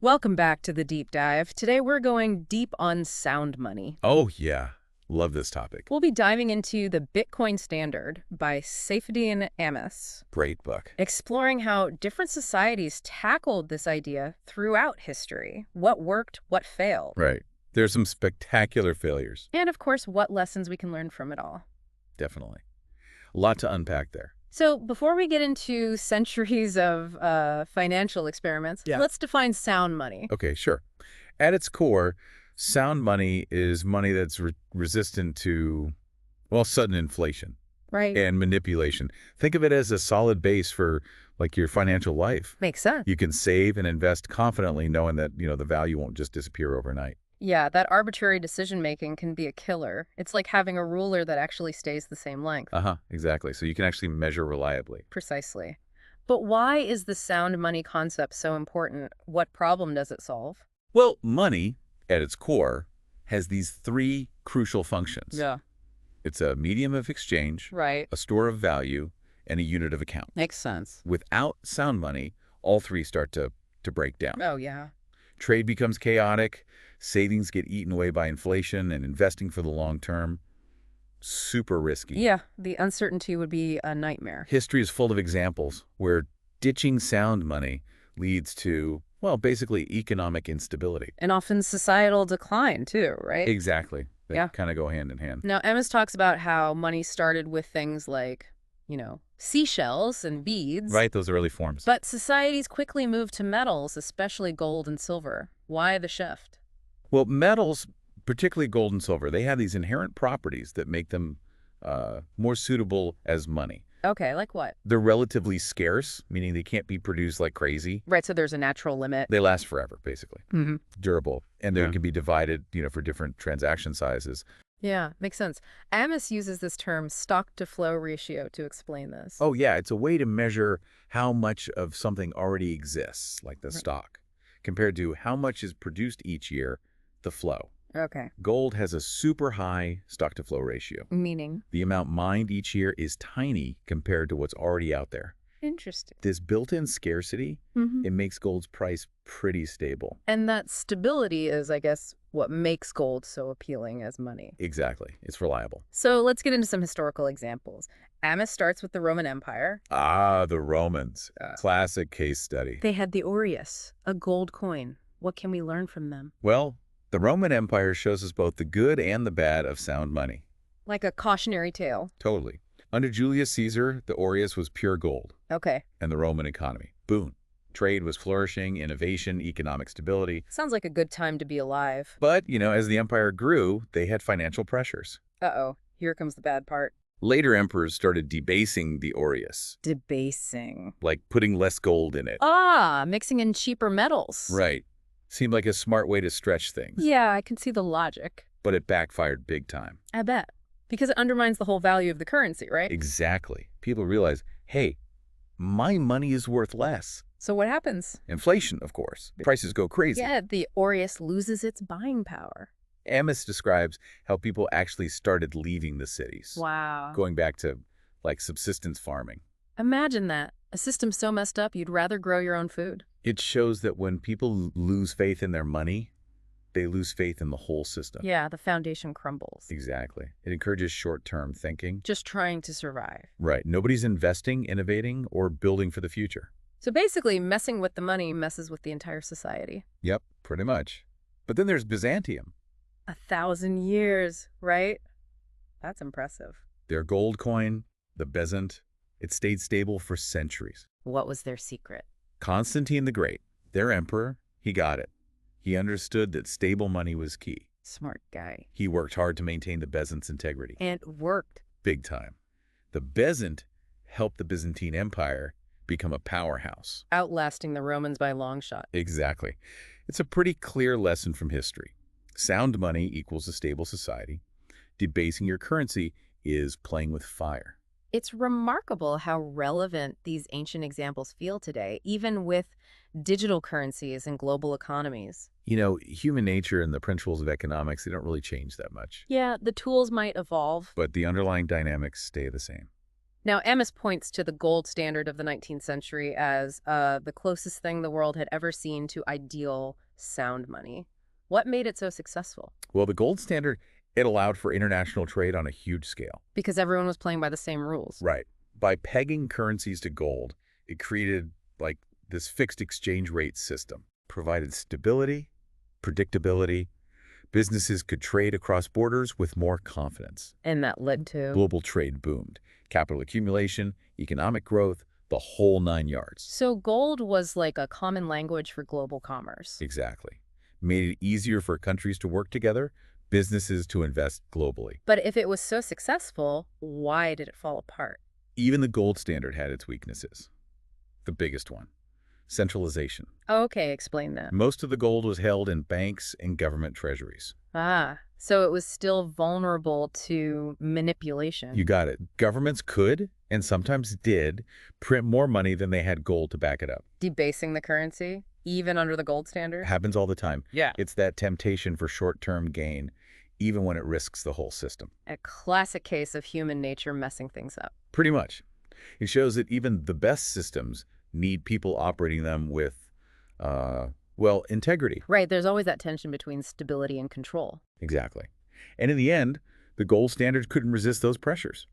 Welcome back to the deep dive. Today we're going deep on sound money. Oh, yeah. Love this topic. We'll be diving into the Bitcoin Standard by Saifedean Ammous, Great book. exploring how different societies tackled this idea throughout history, what worked, what failed, Right. There's some spectacular failures. and of course, what lessons we can learn from it all. Definitely. A lot to unpack there. So before we get into centuries of financial experiments, Yeah. let's define sound money. Okay, sure. At its core, sound money is money that's resistant to, well, sudden inflation Right. and manipulation. Think of it as a solid base for, like, your financial life. Makes sense. You can save and invest confidently knowing that, the value won't just disappear overnight. Yeah, that arbitrary decision-making can be a killer. It's like having a ruler that actually stays the same length. Uh-huh, exactly. So you can actually measure reliably. Precisely. But why is the sound money concept so important? What problem does it solve? Well, money, at its core, has these three crucial functions. Yeah. It's a medium of exchange, Right. a store of value, and a unit of account. Makes sense. Without sound money, all three start to break down. Oh, yeah. Trade becomes chaotic, savings get eaten away by inflation, and investing for the long term, super risky. Yeah, the uncertainty would be a nightmare. History is full of examples where ditching sound money leads to, well, basically economic instability. And often societal decline, too, right? Exactly. They Yeah. kind of go hand in hand. Now, Emma's talks about how money started with things like, seashells and beads. Right, those early forms. But societies quickly moved to metals, especially gold and silver. Why the shift? Well, metals, particularly gold and silver, they have these inherent properties that make them more suitable as money. Okay, like what? They're relatively scarce, meaning they can't be produced like crazy. Right, so there's a natural limit. They last forever, basically. Mm-hmm. Durable. And they Yeah. can be divided, for different transaction sizes. Yeah, makes sense. Amos uses this term stock-to-flow ratio to explain this. Oh, yeah, it's a way to measure how much of something already exists, like the Right. stock, compared to how much is produced each year, the flow. Okay. Gold has a super high stock-to-flow ratio. Meaning? The amount mined each year is tiny compared to what's already out there. Interesting. This built-in scarcity, Mm-hmm. it makes gold's price pretty stable. And that stability is, I guess, what makes gold so appealing as money. Exactly. It's reliable. So let's get into some historical examples. Amos starts with the Roman Empire. Ah, the Romans. Classic case study. They had the aureus, a gold coin. What can we learn from them? Well, the Roman Empire shows us both the good and the bad of sound money. Like a cautionary tale. Totally. Under Julius Caesar, the aureus was pure gold, Okay. and the Roman economy, boom. Trade was flourishing, innovation, economic stability. Sounds like a good time to be alive. But, as the empire grew, they had financial pressures. Uh-oh, here comes the bad part. Later emperors started debasing the aureus, Debasing. like putting less gold in it. Ah, mixing in cheaper metals. Right. Seemed like a smart way to stretch things, Yeah, I can see the logic. but it backfired big time. I bet. Because it undermines the whole value of the currency, right? Exactly. People realize, hey, my money is worth less. So what happens? Inflation, of course. Prices go crazy. Yeah, the aureus loses its buying power. Amos describes how people actually started leaving the cities, Wow. going back to, like, subsistence farming. Imagine that. A system so messed up, you'd rather grow your own food. It shows that when people lose faith in their money, they lose faith in the whole system. Yeah, the foundation crumbles. Exactly. It encourages short-term thinking. Just trying to survive. Right. Nobody's investing, innovating, or building for the future. So basically, messing with the money messes with the entire society. Yep, pretty much. But then there's Byzantium. 1,000 years, right? That's impressive. Their gold coin, the bezant, it stayed stable for centuries. What was their secret? Constantine the Great, their emperor, he got it. He understood that stable money was key. Smart guy. He worked hard to maintain the bezant's integrity. And worked. Big time. The bezant helped the Byzantine Empire become a powerhouse. Outlasting the Romans by a long shot. Exactly. It's a pretty clear lesson from history. Sound money equals a stable society. Debasing your currency is playing with fire. It's remarkable how relevant these ancient examples feel today, even with digital currencies and global economies. Human nature and the principles of economics, they don't really change that much. Yeah, the tools might evolve. But the underlying dynamics stay the same. Now, Amos points to the gold standard of the 19th century as the closest thing the world had ever seen to ideal sound money. What made it so successful? Well, the gold standard, it allowed for international trade on a huge scale. Because everyone was playing by the same rules. Right. By pegging currencies to gold, it created like this fixed exchange rate system, provided stability, predictability. Businesses could trade across borders with more confidence. And that led to... Global trade boomed. Capital accumulation, economic growth, the whole 9 yards. So gold was like a common language for global commerce. Exactly. Made it easier for countries to work together, businesses to invest globally. But if it was so successful, why did it fall apart? Even the gold standard had its weaknesses. The biggest one, centralization. Okay, explain that. Most of the gold was held in banks and government treasuries. So it was still vulnerable to manipulation. You got it. Governments could, and sometimes did, print more money than they had gold to back it up. Debasing the currency, even under the gold standard? Happens all the time. Yeah. It's that temptation for short-term gain, even when it risks the whole system. A classic case of human nature messing things up. Pretty much. It shows that even the best systems need people operating them with, well, integrity. Right, there's always that tension between stability and control. Exactly. And in the end, the gold standard couldn't resist those pressures.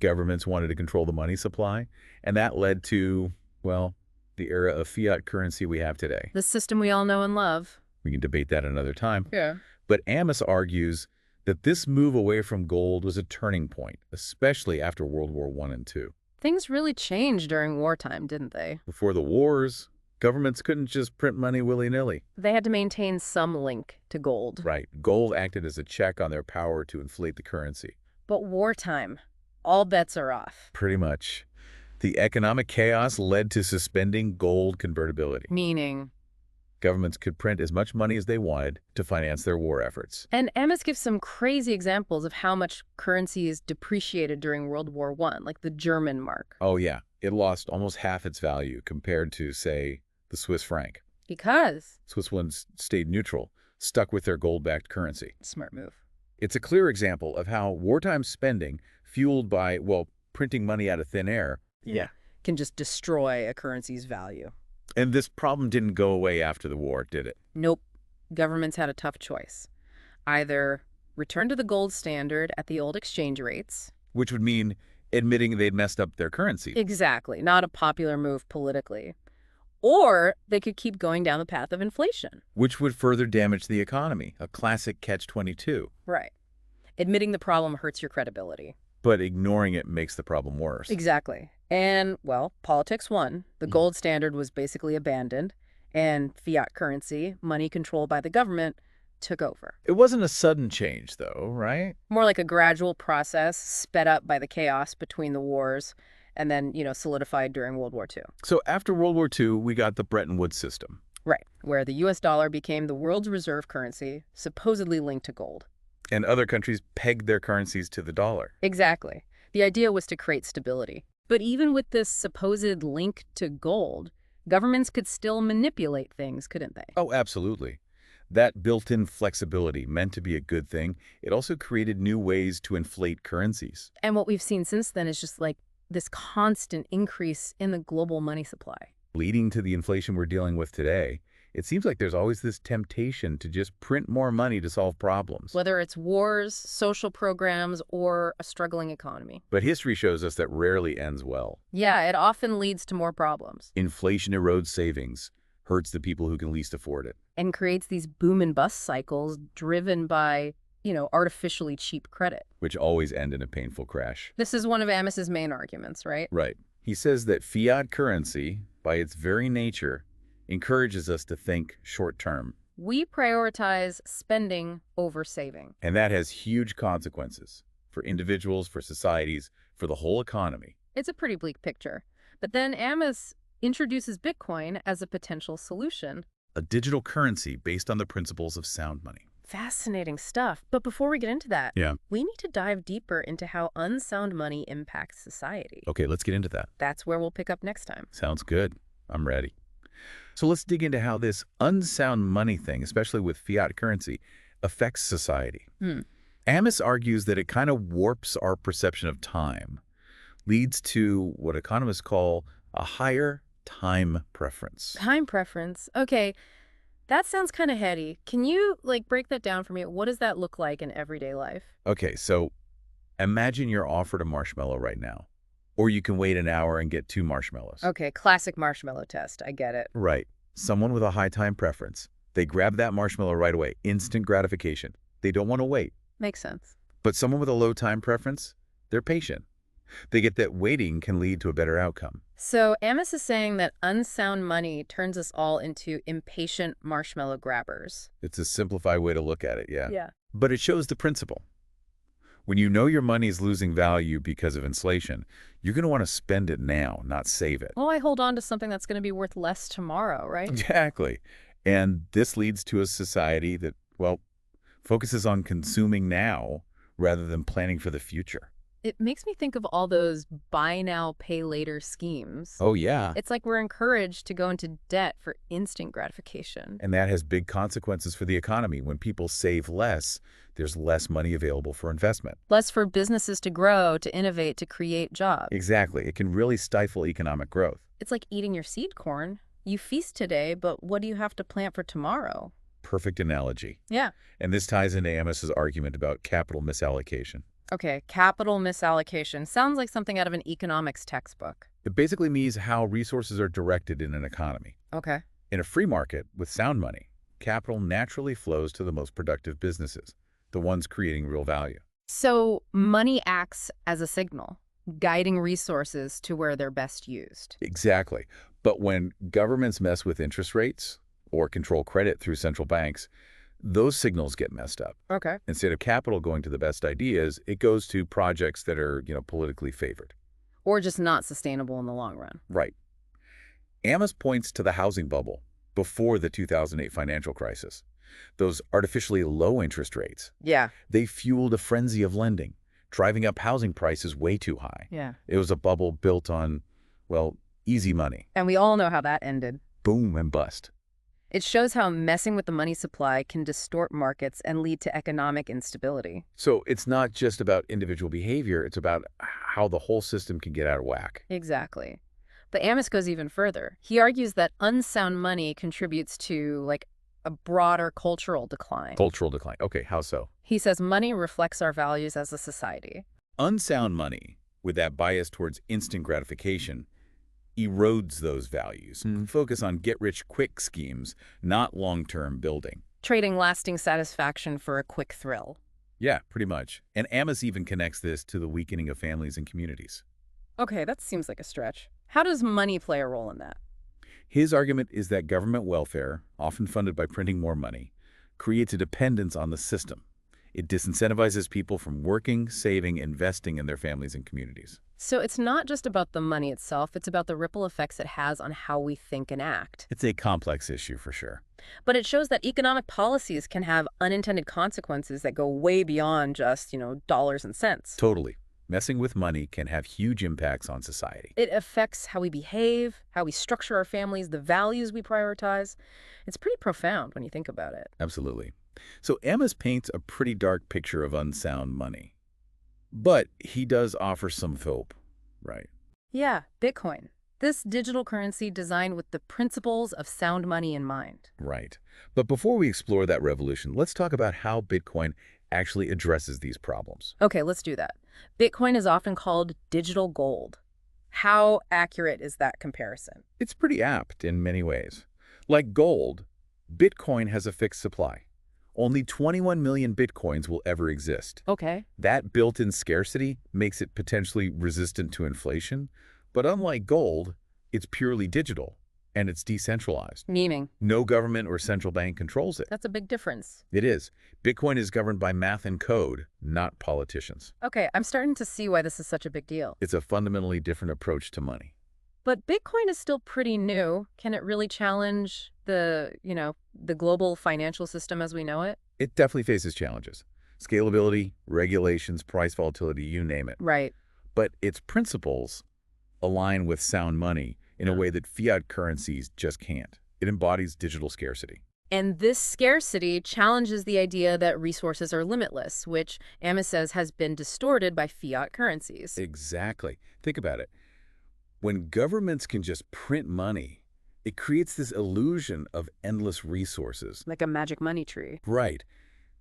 Governments wanted to control the money supply, and that led to, well, the era of fiat currency we have today. The system we all know and love. We can debate that another time. Yeah. But Amos argues that this move away from gold was a turning point, especially after World War I and II. Things really changed during wartime, didn't they? Before the wars, governments couldn't just print money willy-nilly. They had to maintain some link to gold. Right. Gold acted as a check on their power to inflate the currency. But wartime, all bets are off. Pretty much. The economic chaos led to suspending gold convertibility. Meaning? Governments could print as much money as they wanted to finance their war efforts. And Amos gives some crazy examples of how much currency is depreciated during World War I, like the German mark. Oh, yeah. It lost almost half its value compared to, say, the Swiss franc. Because? Switzerland stayed neutral, stuck with their gold-backed currency. Smart move. It's a clear example of how wartime spending, fueled by, well, printing money out of thin air, Can just destroy a currency's value. and this problem didn't go away after the war, did it? Nope. Governments had a tough choice. Either return to the gold standard at the old exchange rates. Which would mean admitting they'd messed up their currency. Exactly. Not a popular move politically. Or they could keep going down the path of inflation. Which would further damage the economy, a classic catch-22. Right. Admitting the problem hurts your credibility. But ignoring it makes the problem worse. Exactly. And, well, politics won. The gold standard was basically abandoned, and fiat currency, money controlled by the government, took over. It wasn't a sudden change, though, right? More like a gradual process sped up by the chaos between the wars and then, solidified during World War II. So after World War II, we got the Bretton Woods system. Right, where the U.S. dollar became the world's reserve currency, supposedly linked to gold. And other countries pegged their currencies to the dollar. Exactly. The idea was to create stability. But even with this supposed link to gold, governments could still manipulate things, couldn't they? Oh, absolutely. That built-in flexibility meant to be a good thing. It also created new ways to inflate currencies. And what we've seen since then is just like this constant increase in the global money supply. Leading to the inflation we're dealing with today, it seems like there's always this temptation to just print more money to solve problems. Whether it's wars, social programs, or a struggling economy. But history shows us that rarely ends well. Yeah, it often leads to more problems. Inflation erodes savings, hurts the people who can least afford it. And creates these boom and bust cycles driven by, artificially cheap credit. Which always end in a painful crash. This is one of Amos's main arguments, right? Right. He says that fiat currency, by its very nature, encourages us to think short-term. We prioritize spending over saving. And that has huge consequences for individuals, for societies, for the whole economy. It's a pretty bleak picture. But then Amos introduces Bitcoin as a potential solution. A digital currency based on the principles of sound money. Fascinating stuff. But before we get into that, we need to dive deeper into how unsound money impacts society. Okay, let's get into that. That's where we'll pick up next time. Sounds good. I'm ready. So let's dig into how this unsound money thing, especially with fiat currency, affects society. Amos argues that it kind of warps our perception of time. leads to what economists call a higher time preference. Time preference. Okay, that sounds kind of heady. Can you, like, break that down for me? What does that look like in everyday life? Okay, so imagine you're offered a marshmallow right now, or you can wait an hour and get two marshmallows. Okay, classic marshmallow test. I get it. Right. Someone with a high time preference, they grab that marshmallow right away, instant gratification. They don't want to wait. Makes sense. But someone with a low time preference, they're patient. They get that waiting can lead to a better outcome. So Amos is saying that unsound money turns us all into impatient marshmallow grabbers. It's a simplified way to look at it, yeah. Yeah. But it shows the principle. When you know your money is losing value because of inflation, you're going to want to spend it now, not save it. Well, I hold on to something that's going to be worth less tomorrow, right? Exactly. And this leads to a society that, well, focuses on consuming now rather than planning for the future. It makes me think of all those buy now, pay later schemes. Oh, yeah. It's like we're encouraged to go into debt for instant gratification. And that has big consequences for the economy. When people save less, there's less money available for investment. Less for businesses to grow, to innovate, to create jobs. Exactly. It can really stifle economic growth. It's like eating your seed corn. You feast today, but what do you have to plant for tomorrow? Perfect analogy. Yeah. And this ties into Amos's argument about capital misallocation. Okay, capital misallocation. Sounds like something out of an economics textbook. It basically means how resources are directed in an economy. Okay. In a free market with sound money, capital naturally flows to the most productive businesses, the ones creating real value. So money acts as a signal, guiding resources to where they're best used. Exactly. But when governments mess with interest rates or control credit through central banks, those signals get messed up. Okay. Instead of capital going to the best ideas, it goes to projects that are, politically favored. Or just not sustainable in the long run. Right. Amos points to the housing bubble before the 2008 financial crisis. Those artificially low interest rates, Yeah. they fueled a frenzy of lending, driving up housing prices way too high. Yeah. It was a bubble built on, well, easy money. And we all know how that ended. Boom and bust. It shows how messing with the money supply can distort markets and lead to economic instability. So it's not just about individual behavior, it's about how the whole system can get out of whack. Exactly. But Amos goes even further. He argues that unsound money contributes to, like, a broader cultural decline. Cultural decline. Okay, how so? He says money reflects our values as a society. Unsound money, with that bias towards instant gratification, erodes those values. Focus on get-rich-quick schemes, not long-term building. Trading lasting satisfaction for a quick thrill. Yeah, pretty much. And Amos even connects this to the weakening of families and communities. Okay, that seems like a stretch. How does money play a role in that? His argument is that government welfare, often funded by printing more money, creates a dependence on the system. It disincentivizes people from working, saving, investing in their families and communities. So it's not just about the money itself, it's about the ripple effects it has on how we think and act. It's a complex issue for sure. But it shows that economic policies can have unintended consequences that go way beyond just, dollars and cents. Totally. Messing with money can have huge impacts on society. It affects how we behave, how we structure our families, the values we prioritize. It's pretty profound when you think about it. Absolutely. So Amos paints a pretty dark picture of unsound money. But he does offer some hope, right? Yeah, Bitcoin. This digital currency designed with the principles of sound money in mind. Right. But before we explore that revolution, let's talk about how Bitcoin actually addresses these problems. Okay, let's do that. Bitcoin is often called digital gold. How accurate is that comparison? It's pretty apt in many ways. Like gold, Bitcoin has a fixed supply. Only 21 million Bitcoins will ever exist. Okay. That built-in scarcity makes it potentially resistant to inflation. But unlike gold, it's purely digital, and it's decentralized. Meaning? No government or central bank controls it. That's a big difference. It is. Bitcoin is governed by math and code, not politicians. Okay, I'm starting to see why this is such a big deal. It's a fundamentally different approach to money. But Bitcoin is still pretty new. Can it really challenge the global financial system as we know it? It definitely faces challenges. Scalability, regulations, price volatility, you name it. Right. But its principles align with sound money in a way that fiat currencies just can't. It embodies digital scarcity. And this scarcity challenges the idea that resources are limitless, which Amos says has been distorted by fiat currencies. Exactly. Think about it. When governments can just print money, it creates this illusion of endless resources. Like a magic money tree. Right.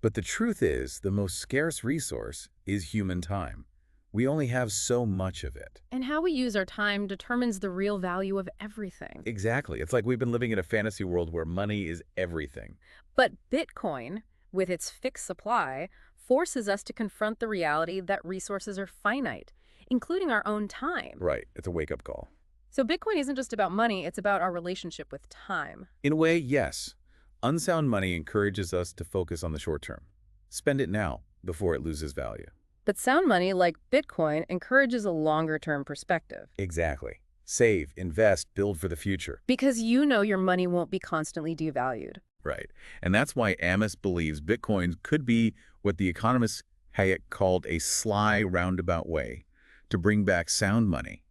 But the truth is, the most scarce resource is human time. We only have so much of it. And how we use our time determines the real value of everything. Exactly. It's like we've been living in a fantasy world where money is everything. But Bitcoin, with its fixed supply, forces us to confront the reality that resources are finite, including our own time. Right. It's a wake-up call. So Bitcoin isn't just about money, it's about our relationship with time. In a way, yes. Unsound money encourages us to focus on the short term. Spend it now before it loses value. But sound money, like Bitcoin, encourages a longer-term perspective. Exactly. Save, invest, build for the future. Because you know your money won't be constantly devalued. Right. And that's why Amos believes Bitcoin could be what the economist Hayek called a sly, roundabout way to bring back sound money,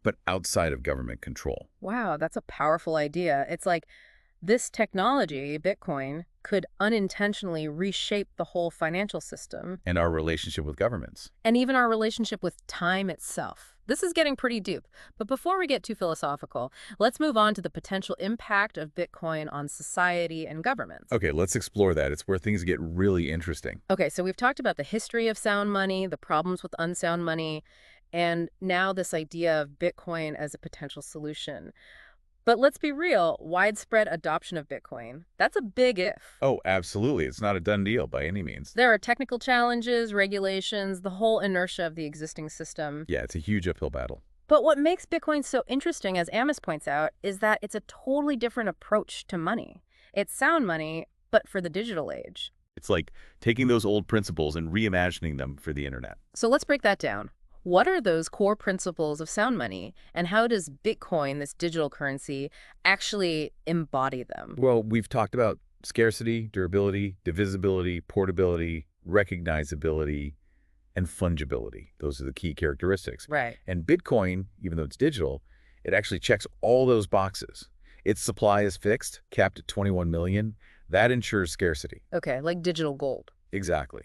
but outside of government control. Wow, that's a powerful idea. It's like this technology, Bitcoin, could unintentionally reshape the whole financial system And our relationship with governments. and even our relationship with time itself. This is getting pretty deep. But before we get too philosophical, let's move on to the potential impact of Bitcoin on society and governments. Okay, let's explore that. It's where things get really interesting. Okay, so we've talked about the history of sound money, the problems with unsound money, and now this idea of Bitcoin as a potential solution. But let's be real, widespread adoption of Bitcoin, that's a big if. Oh, absolutely. It's not a done deal by any means. There are technical challenges, regulations, the whole inertia of the existing system. Yeah, it's a huge uphill battle. But what makes Bitcoin so interesting, as Amos points out, is that it's a totally different approach to money. It's sound money, but for the digital age. It's like taking those old principles and reimagining them for the internet. So let's break that down. What are those core principles of sound money, and how does Bitcoin, this digital currency, actually embody them? Well, we've talked about scarcity, durability, divisibility, portability, recognizability, and fungibility. Those are the key characteristics. Right. And Bitcoin, even though it's digital, it actually checks all those boxes. Its supply is fixed, capped at 21 million. That ensures scarcity. Okay, like digital gold. Exactly.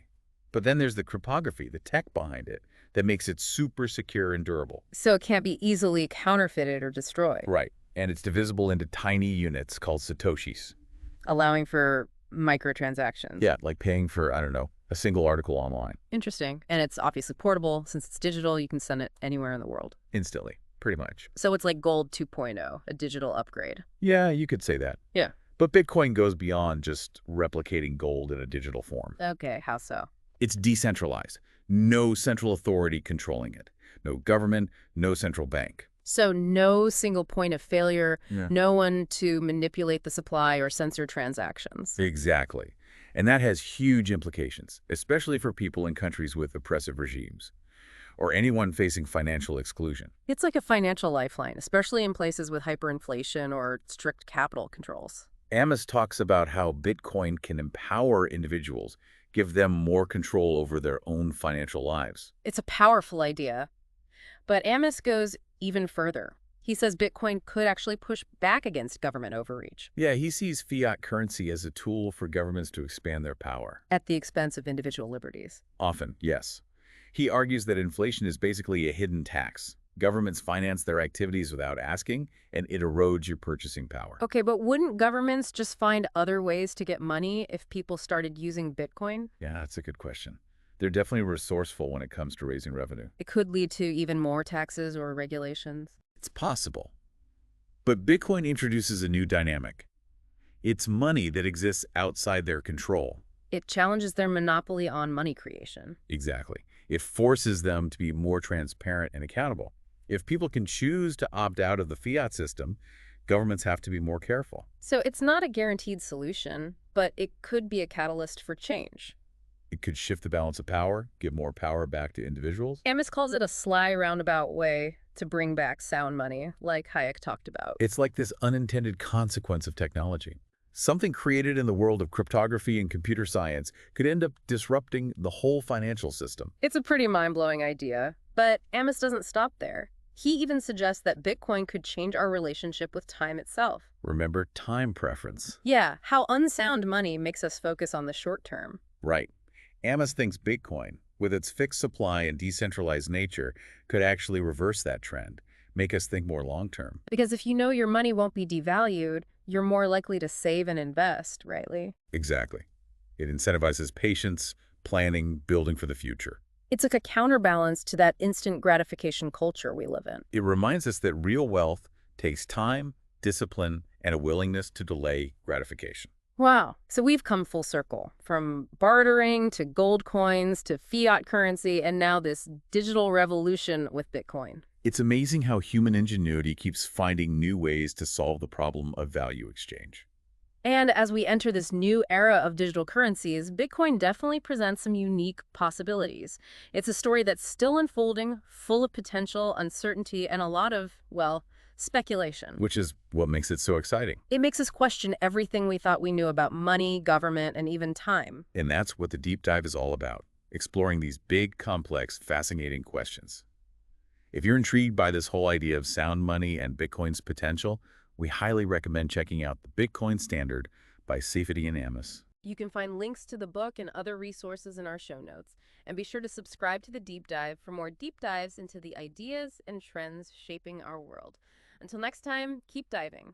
But then there's the cryptography, the tech behind it, that makes it super secure and durable. So it can't be easily counterfeited or destroyed, Right. And it's divisible into tiny units called satoshis. allowing for microtransactions. Yeah, like paying for, I don't know, a single article online Interesting. And it's obviously portable. Since it's digital, you can send it anywhere in the world. instantly, pretty much. So it's like Gold 2.0, a digital upgrade. Yeah, you could say that. Yeah. But Bitcoin goes beyond just replicating gold in a digital form. Okay, how so? It's decentralized. No central authority controlling it. No government, no central bank. So no single point of failure, Yeah. no one to manipulate the supply or censor transactions. Exactly. And that has huge implications, especially for people in countries with oppressive regimes or anyone facing financial exclusion. It's like a financial lifeline, especially in places with hyperinflation or strict capital controls. Amos talks about how Bitcoin can empower individuals, give them more control over their own financial lives. It's a powerful idea. But Amos goes even further. He says Bitcoin could actually push back against government overreach Yeah, he sees fiat currency as a tool for governments to expand their power. at the expense of individual liberties. Often, yes. He argues that inflation is basically a hidden tax. Governments finance their activities without asking, and it erodes your purchasing power. Okay, but wouldn't governments just find other ways to get money if people started using Bitcoin? Yeah, that's a good question. They're definitely resourceful when it comes to raising revenue. It could lead to even more taxes or regulations. It's possible. But Bitcoin introduces a new dynamic. It's money that exists outside their control. It challenges their monopoly on money creation. Exactly. It forces them to be more transparent and accountable. If people can choose to opt out of the fiat system, governments have to be more careful. So it's not a guaranteed solution, but it could be a catalyst for change. It could shift the balance of power, give more power back to individuals. Amos calls it a sly roundabout way to bring back sound money, like Hayek talked about. It's like this unintended consequence of technology. Something created in the world of cryptography and computer science could end up disrupting the whole financial system. It's a pretty mind-blowing idea, but Amos doesn't stop there. He even suggests that Bitcoin could change our relationship with time itself. Remember time preference. Yeah, how unsound money makes us focus on the short term. Right. Amos thinks Bitcoin, with its fixed supply and decentralized nature, could actually reverse that trend, make us think more long-term. Because if you know your money won't be devalued, you're more likely to save and invest, rightly? Exactly. It incentivizes patience, planning, building for the future. It's like a counterbalance to that instant gratification culture we live in. It reminds us that real wealth takes time, discipline, and a willingness to delay gratification. Wow. So we've come full circle from bartering to gold coins to fiat currency and now this digital revolution with Bitcoin. It's amazing how human ingenuity keeps finding new ways to solve the problem of value exchange. And as we enter this new era of digital currencies, Bitcoin definitely presents some unique possibilities. It's a story that's still unfolding, full of potential, uncertainty, and a lot of, well, speculation. Which is what makes it so exciting. It makes us question everything we thought we knew about money, government, and even time. And that's what the deep dive is all about, exploring these big, complex, fascinating questions. If you're intrigued by this whole idea of sound money and Bitcoin's potential, we highly recommend checking out The Bitcoin Standard by Safety and Amos. You can find links to the book and other resources in our show notes. And be sure to subscribe to the deep dive for more deep dives into the ideas and trends shaping our world. Until next time, keep diving.